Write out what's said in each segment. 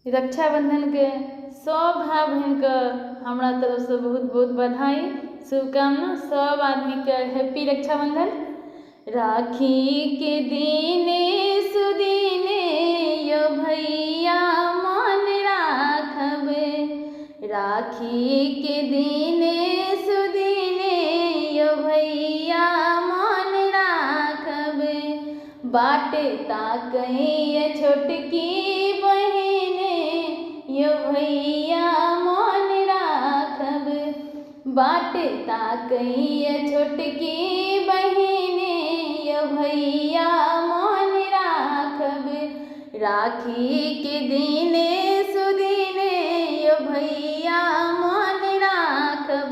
रक्षाबंधन के सब भाई बहन के हमरा तरफ से बहुत बहुत बधाई शुभकामना। सब आदमी के हैप्पी रक्षाबंधन। राखी के दिने सुदिने यो भैया मन राखबे। राखी के दिने सुदिने यो भैया मन राखबे। बाटे ताकैया छोटकी बहिने यो भैया मन राखब। बाटे ताकैया छोटकी बहिने यो भैया मन राखब। राखी के दिने सुदिने यो भैया मन राखब।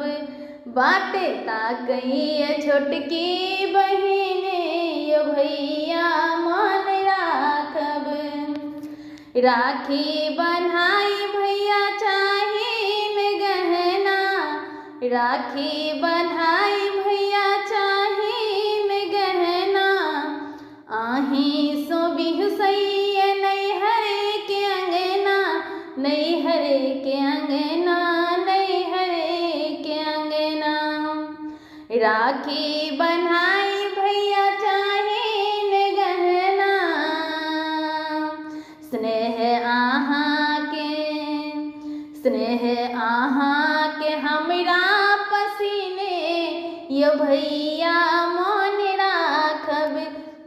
बाटे ताकैया छोटकी बहिने यो भैया मन राखब। राखी बन्हाई भैया चाहिन गहना। राखी बन्हाई भैया चाहिन गहना। आही सो बिहुसैया नैहर के अंगना। नैहर के अंगना नैहर के अंगना। राखी बन्हाई भैया चाहिन गहना। स्नेह आहाँ के हमरा पसीने यो भैया मन राखब।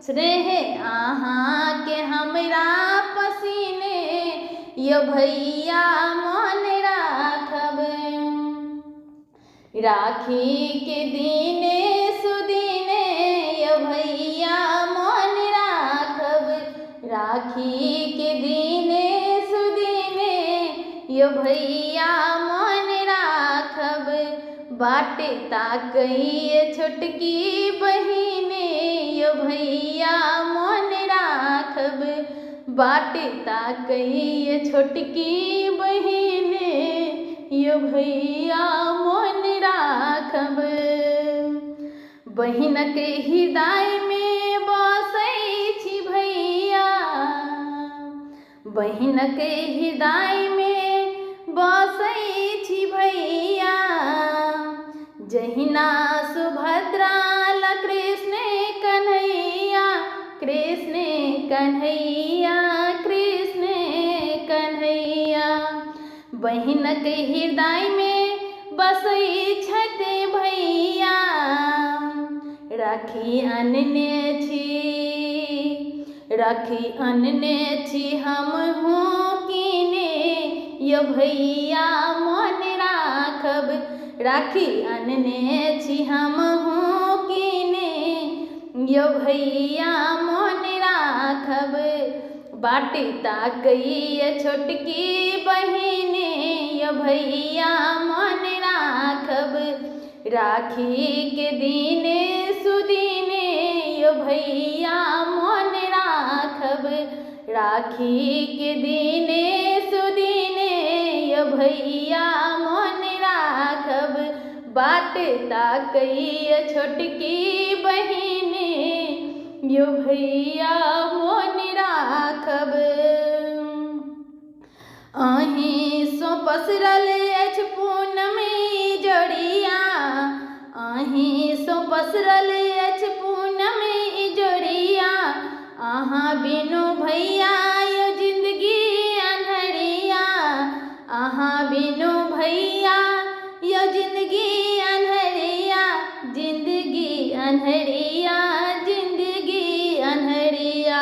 स्नेह आहाँ के हमरा पसीने यो भैया मन राखब। राखी के दिने सुदिने यो भैया मन राखब। राखी के दिने सुदिने यो भैया मन राखब। बाटे ताकैया छोटकी बहिने यो भैया मन राखब। बाटे ताकैया छोटकी बहिने यो भैया मन राखब। बहिनक हृदय में बसै छी भैया। बहिनक हृदय में बसै छी भैया। जहिना सुभद्रा ला कृष्ण कन्हैया। कृष्ण कन्हैया कृष्ण कन्हैया। बहिनक हृदय में बसै छथि भैया। राखी अनने छी। राखी अनने छी हमहू कीने यो भैया मन राखब। राखी अनने छी हमहू कीने यो भैया मन राखब। बाटे ताकैया छोटकी बहिने यो भैया मन राखब। राखी के दिने सुदिने यो भैया मन राखब। राखी के दिने सुदिने यो भैया मन राखब। बाटे ताकैया छोटकी बहिने यो भैया मन राखब। अहीं सो पसरल अछि पूनमी जोड़िया। अहीं सो पसरल अछि पूनमी जोड़िया। अहाँ बिनु भैया यो जिंदगी अन्हरिया। अहाँ बिनु भैया यो जिंदगी अन्हरिया। जिंदगी अन्हरिया जिंदगी अन्हरिया।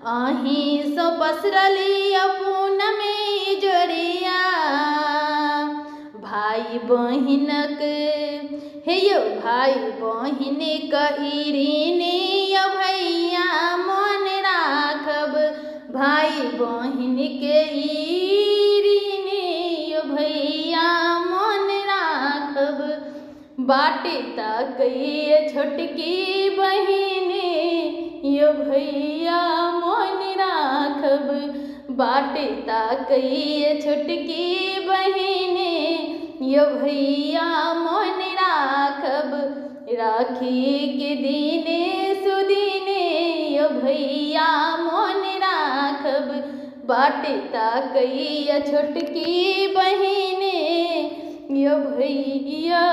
अहीं सो पसरली पूनमी जोड़िया। भाई बहिनक हे यो भाई बहिन ऋणी यो भैया मन राखब। भाई बहिन के ऋणी यो भैया मन राखब। बाटे ताकैया छोटकी बहिने यो भैया मन राखब। बाटे ताकैया छोटकी बहिने यो भैया मन राखब। राखी के दिने सुदिने यो भैया मन राखब। बाटे ताकैया छोटकी बहिने यो भैया